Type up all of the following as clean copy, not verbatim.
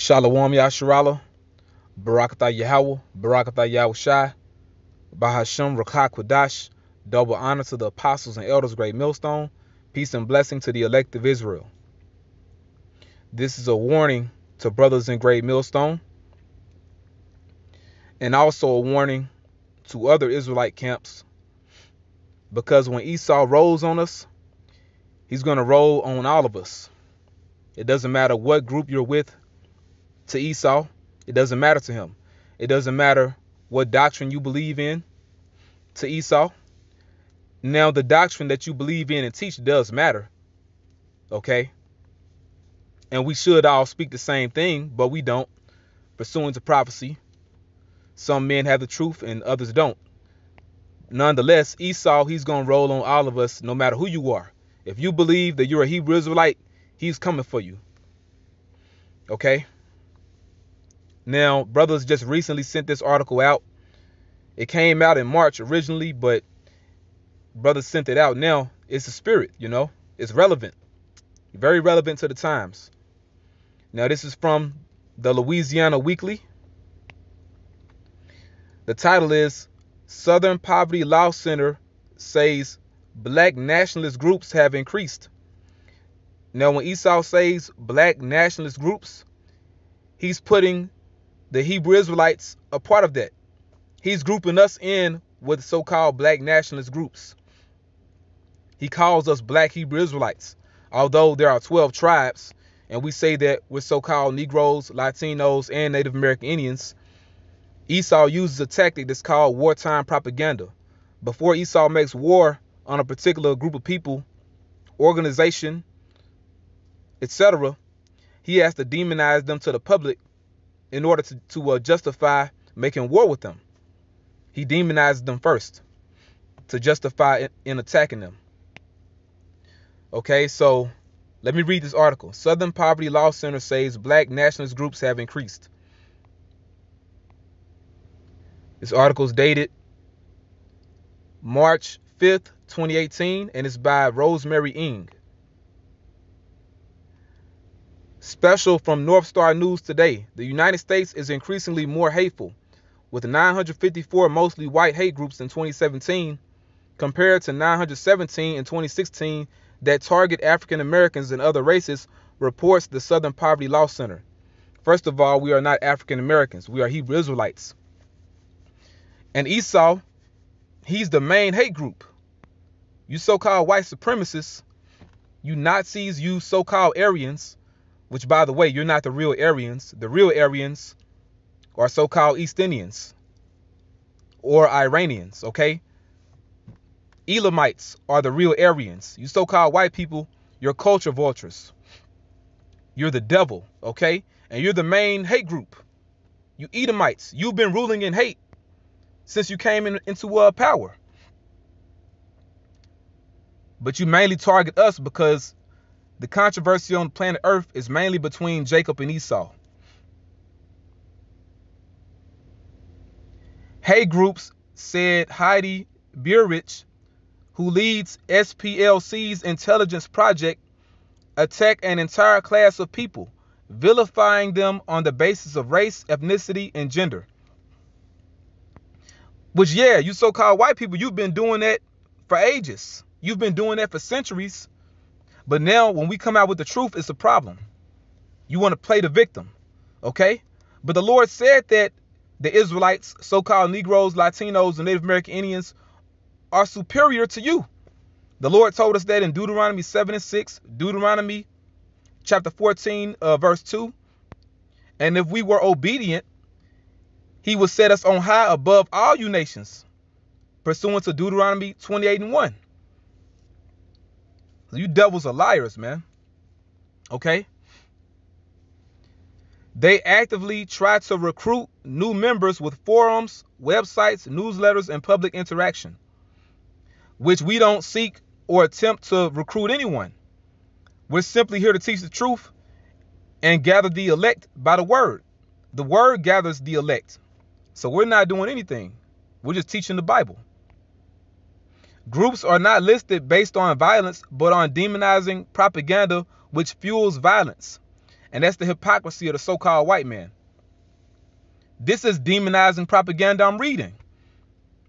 Shalom Yasharala, Barakatah Yahawah, Barakatah Yahawashi, Bahasham Rawchaa Qadash, double honor to the apostles and elders, Greatmillstone, peace and blessing to the elect of Israel. This is a warning to brothers in Greatmillstone, and also a warning to other Israelite camps, because when Esau rolls on us, he's going to roll on all of us. It doesn't matter what group you're with. To Esau, it doesn't matter to him. It doesn't matter what doctrine you believe in. To Esau, now the doctrine that you believe in and teach does matter, okay? And we should all speak the same thing, but we don't, pursuant to prophecy. Some men have the truth and others don't. Nonetheless, Esau, he's going to roll on all of us, no matter who you are. If you believe that you're a Hebrew Israelite, he's coming for you, okay? Now, brothers just recently sent this article out. It came out in March originally, but brothers sent it out now. It's a spirit, you know. It's relevant. Very relevant to the times. Now, this is from the Louisiana Weekly. The title is Southern Poverty Law Center says black nationalist groups have increased. Now, when Esau says black nationalist groups, he's putting the Hebrew Israelites a part of that. He's grouping us in with so-called black nationalist groups. He calls us black Hebrew Israelites, although there are 12 tribes, and we say that we're so-called Negroes, Latinos, and Native American Indians. Esau uses a tactic that's called wartime propaganda. Before Esau makes war on a particular group of people, organization, etc., he has to demonize them to the public in order to justify making war with them. He demonizes them first to justify in attacking them. Okay, so let me read this article. Southern Poverty Law Center says black nationalist groups have increased. This article is dated March 5th, 2018, and it's by Rosemary Ng. Special from North Star News today. The United States is increasingly more hateful, with 954 mostly white hate groups in 2017 compared to 917 in 2016 that target African Americans and other races, reports the Southern Poverty Law Center. First of all, we are not African Americans. We are Hebrew Israelites. And Esau, he's the main hate group. You so-called white supremacists, you Nazis, you so-called Aryans, which, by the way, you're not the real Aryans. The real Aryans are so-called East Indians or Iranians, okay? Elamites are the real Aryans. You so-called white people, you're culture vultures. You're the devil, okay? And you're the main hate group. You Edomites, you've been ruling in hate since you came into power. But you mainly target us because the controversy on planet Earth is mainly between Jacob and Esau. Hate groups, said Heidi Burrich, who leads SPLC's intelligence project, attack an entire class of people, vilifying them on the basis of race, ethnicity, and gender. Which, yeah, you so-called white people, you've been doing that for ages. You've been doing that for centuries. But now when we come out with the truth, it's a problem. You want to play the victim, okay? But the Lord said that the Israelites, so-called Negroes, Latinos, and Native American Indians are superior to you. The Lord told us that in Deuteronomy 7 and 6, Deuteronomy chapter 14, verse 2. And if we were obedient, he would set us on high above all you nations, pursuant to Deuteronomy 28 and 1. You devils are liars, man. Okay? They actively try to recruit new members with forums, websites, newsletters, and public interaction, which we don't seek or attempt to recruit anyone. We're simply here to teach the truth and gather the elect by the word. The word gathers the elect. So we're not doing anything. We're just teaching the Bible. Groups are not listed based on violence, but on demonizing propaganda which fuels violence. And that's the hypocrisy of the so-called white man. This is demonizing propaganda I'm reading.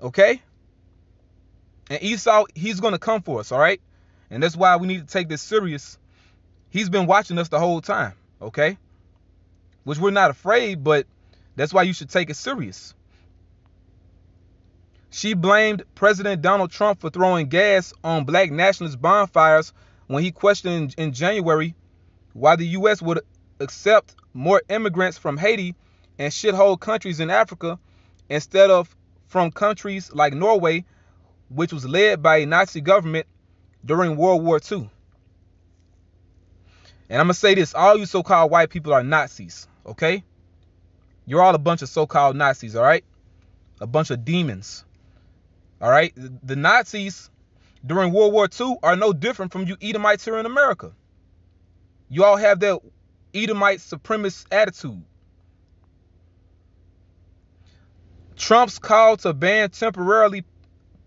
Okay? And Esau, he's going to come for us, all right? And that's why we need to take this serious. He's been watching us the whole time, okay? Which we're not afraid, but that's why you should take it serious. She blamed President Donald Trump for throwing gas on black nationalist bonfires when he questioned in January why the U.S. would accept more immigrants from Haiti and shithole countries in Africa instead of from countries like Norway, which was led by a Nazi government during World War II. And I'm going to say this, all you so-called white people are Nazis, okay? You're all a bunch of so-called Nazis, all right? A bunch of demons, all right? The Nazis during World War II are no different from you Edomites here in America. You all have that Edomite supremacist attitude. Trump's call to ban temporarily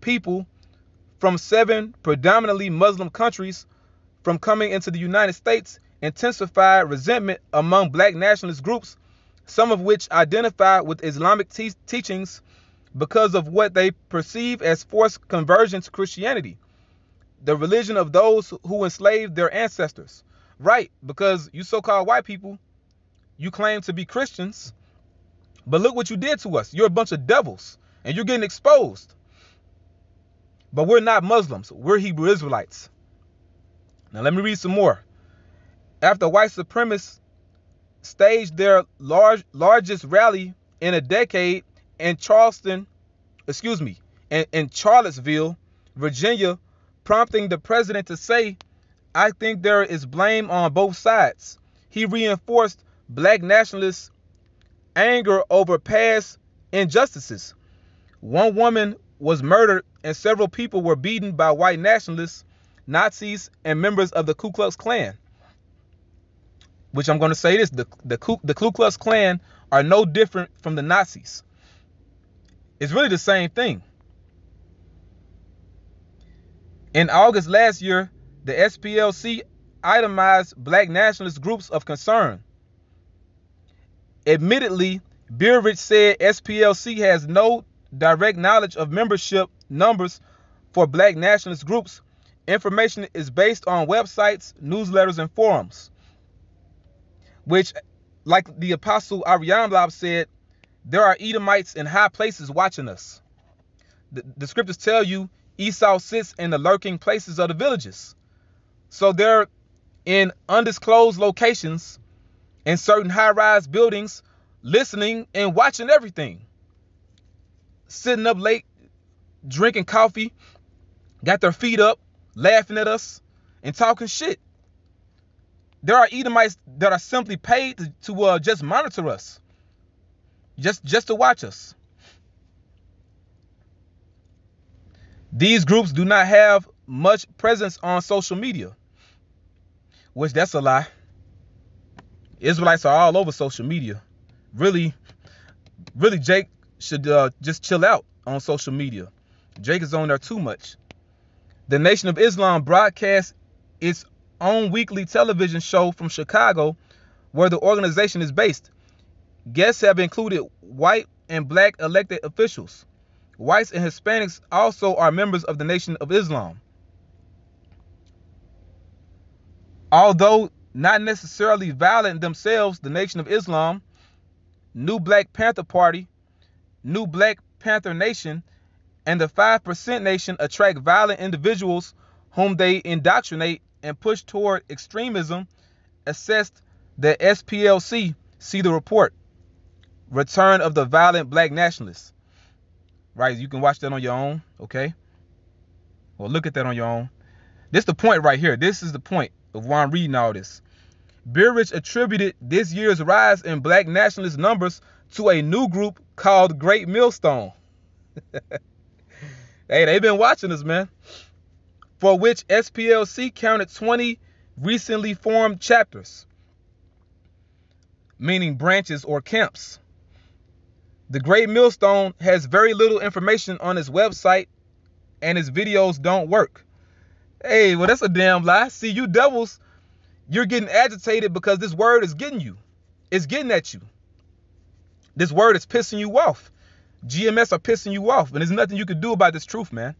people from 7 predominantly Muslim countries from coming into the United States intensified resentment among black nationalist groups, some of which identify with Islamic teachings because of what they perceive as forced conversion to Christianity, the religion of those who enslaved their ancestors. Right, because you so-called white people, you claim to be Christians, but look what you did to us. You're a bunch of devils, and you're getting exposed. But we're not Muslims. We're Hebrew Israelites. Now let me read some more. After white supremacists staged their largest rally in a decade in Charlottesville, Virginia, prompting the president to say, "I think there is blame on both sides," he reinforced black nationalists' anger over past injustices. One woman was murdered and several people were beaten by white nationalists, Nazis, and members of the Ku Klux Klan. Which I'm going to say this, the Ku Klux Klan are no different from the Nazis. It's really the same thing. In August last year, the SPLC itemized black nationalist groups of concern. Admittedly, Bureridge said SPLC has no direct knowledge of membership numbers for black nationalist groups. Information is based on websites, newsletters, and forums. Which, like the Apostle Ariamlab said, there are Edomites in high places watching us. The scriptures tell you Esau sits in the lurking places of the villages. So they're in undisclosed locations in certain high-rise buildings, listening and watching everything. Sitting up late, drinking coffee, got their feet up, laughing at us, and talking shit. There are Edomites that are simply paid to just monitor us, just to watch us. These groups do not have much presence on social media, which that's a lie. Israelites are all over social media. Really, Jake should just chill out on social media. Jake is on there too much. The Nation of Islam broadcasts its own weekly television show from Chicago, where the organization is based. Guests have included white and black elected officials. Whites and Hispanics also are members of the Nation of Islam. Although not necessarily violent themselves, the Nation of Islam, New Black Panther Party, New Black Panther Nation, and the 5% Nation attract violent individuals whom they indoctrinate and push toward extremism, assessed the SPLC. See the report, Return of the Violent Black Nationalists. Right, you can watch that on your own, okay? Well, look at that on your own. This is the point right here. This is the point of why I'm reading all this. Bureridge attributed this year's rise in black nationalist numbers to a new group called Greatmillstone. Hey, they've been watching us, man. For which SPLC counted 20 recently formed chapters, meaning branches or camps. The Greatmillstone has very little information on its website, and its videos don't work. Hey, well, that's a damn lie. See, you devils, You're getting agitated because this word is getting you. It's getting at you. This word is pissing you off. GMS are pissing you off. And there's nothing you can do about this truth, man.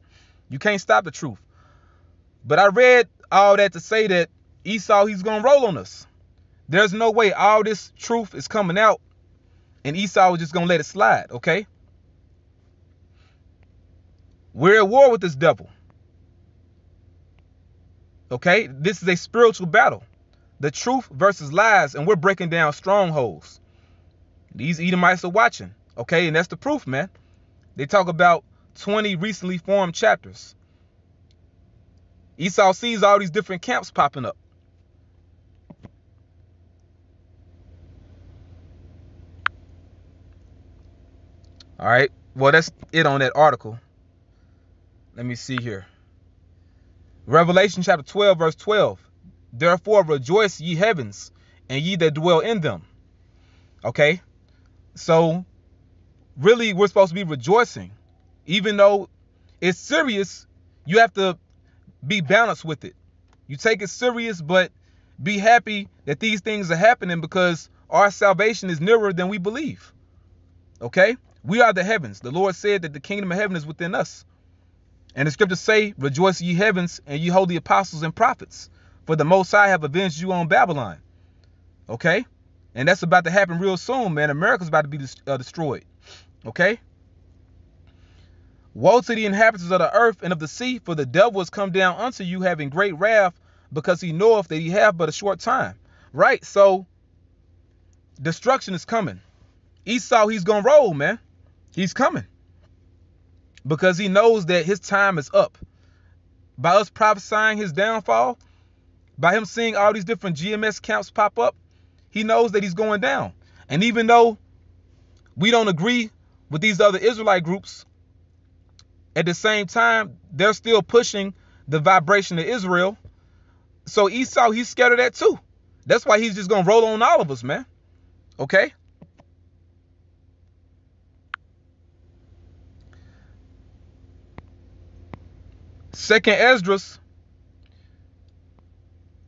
You can't stop the truth. But I read all that to say that Esau, he's going to roll on us. There's no way all this truth is coming out and Esau is just going to let it slide, okay? We're at war with this devil. Okay? This is a spiritual battle. The truth versus lies, and we're breaking down strongholds. These Edomites are watching, okay? And that's the proof, man. They talk about 20 recently formed chapters. Esau sees all these different camps popping up. All right. Well, that's it on that article. Let me see here. Revelation chapter 12, verse 12. Therefore rejoice, ye heavens, and ye that dwell in them. Okay. So really, we're supposed to be rejoicing. Even though it's serious, you have to be balanced with it. You take it serious, but be happy that these things are happening because our salvation is nearer than we believe. Okay? We are the heavens. The Lord said that the kingdom of heaven is within us. And the scriptures say, rejoice ye heavens, and ye holy apostles and prophets, for the Most High have avenged you on Babylon. Okay? And that's about to happen real soon, man. America's about to be destroyed. Okay? Woe to the inhabitants of the earth and of the sea, for the devil has come down unto you, having great wrath, because he knoweth that he hath but a short time. Right? So, destruction is coming. Esau, he's going to roll, man. He's coming. Because he knows that his time is up. By us prophesying his downfall, by him seeing all these different GMS camps pop up, he knows that he's going down. And even though we don't agree with these other Israelite groups, at the same time, they're still pushing the vibration of Israel. So Esau, he's scared of that too. That's why he's just going to roll on all of us, man. Okay? Second Esdras,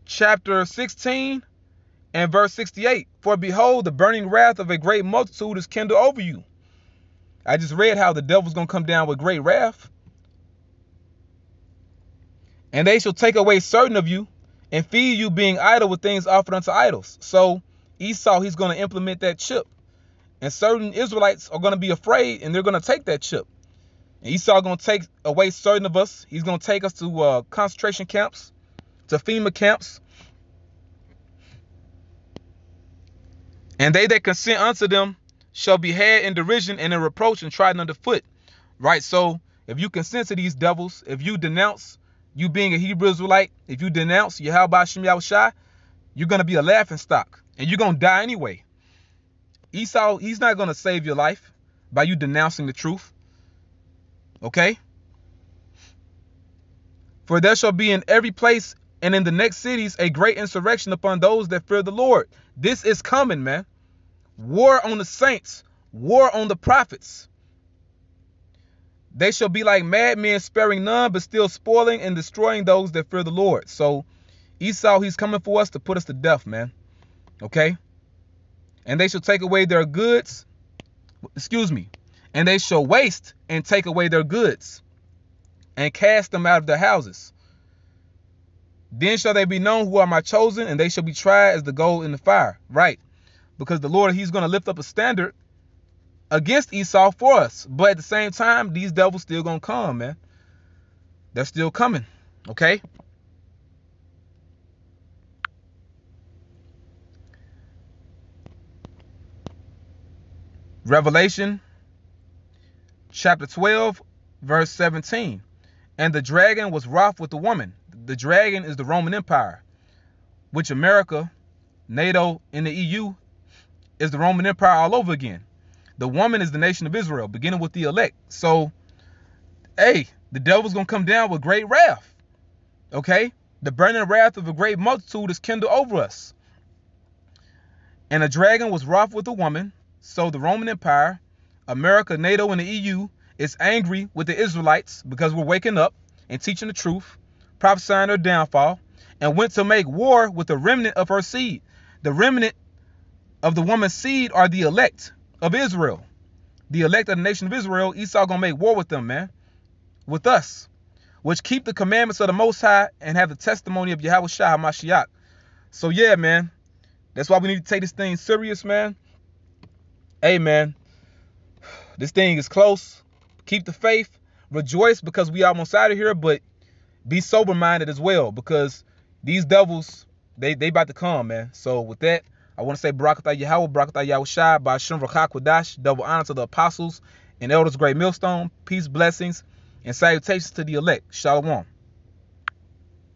chapter 16 and verse 68. For behold, the burning wrath of a great multitude is kindled over you. I just read how the devil's going to come down with great wrath. And they shall take away certain of you and feed you, being idle with things offered unto idols. So Esau, he's going to implement that chip. And certain Israelites are going to be afraid, and they're going to take that chip. And Esau going to take away certain of us. He's going to take us to concentration camps, to FEMA camps. And they that consent unto them shall be had in derision and in reproach and trodden under foot. Right? So if you consent to these devils, if you denounce you being a Hebrew Israelite, if you denounce Yahawashi, you're going to be a laughing stock. And you're going to die anyway. Esau, he's not going to save your life by you denouncing the truth. Okay? For there shall be in every place and in the next cities a great insurrection upon those that fear the Lord. This is coming, man. War on the saints. War on the prophets. They shall be like madmen, sparing none, but still spoiling and destroying those that fear the Lord. So Esau, he's coming for us to put us to death, man. Okay? And they shall take away their goods. And they shall waste and take away their goods and cast them out of their houses. Then shall they be known who are my chosen, and they shall be tried as the gold in the fire. Right? Because the Lord, he's going to lift up a standard against Esau for us. But at the same time, these devils still going to come, man. They're still coming. Okay? Revelation chapter 12, verse 17. And the dragon was wroth with the woman. The dragon is the Roman Empire, which America, NATO, and the EU is the Roman Empire all over again. The woman is the nation of Israel, beginning with the elect. So, hey, the devil's going to come down with great wrath. Okay? The burning wrath of a great multitude is kindled over us. And the dragon was wroth with the woman. So the Roman Empire, America, NATO, and the EU is angry with the Israelites because we're waking up and teaching the truth, prophesying their downfall. and went to make war with the remnant of her seed. The remnant of the woman's seed are the elect of Israel. The elect of the nation of Israel. Esau gonna make war with them, man. With us. Which keep the commandments of the Most High and have the testimony of Yahawashi HaMashiach. So yeah, man. That's why we need to take this thing serious, man. Hey, man. This thing is close. Keep the faith. Rejoice because we almost out of here, but be sober-minded as well, because these devils, they about to come, man. So with that, I want to say Barakatah Yahawah, Barakatah Yahawashi, Ba'ashim Rawchaa Qadash, double honor to the apostles and elders, Greatmillstone, peace, blessings, and salutations to the elect. Shalom.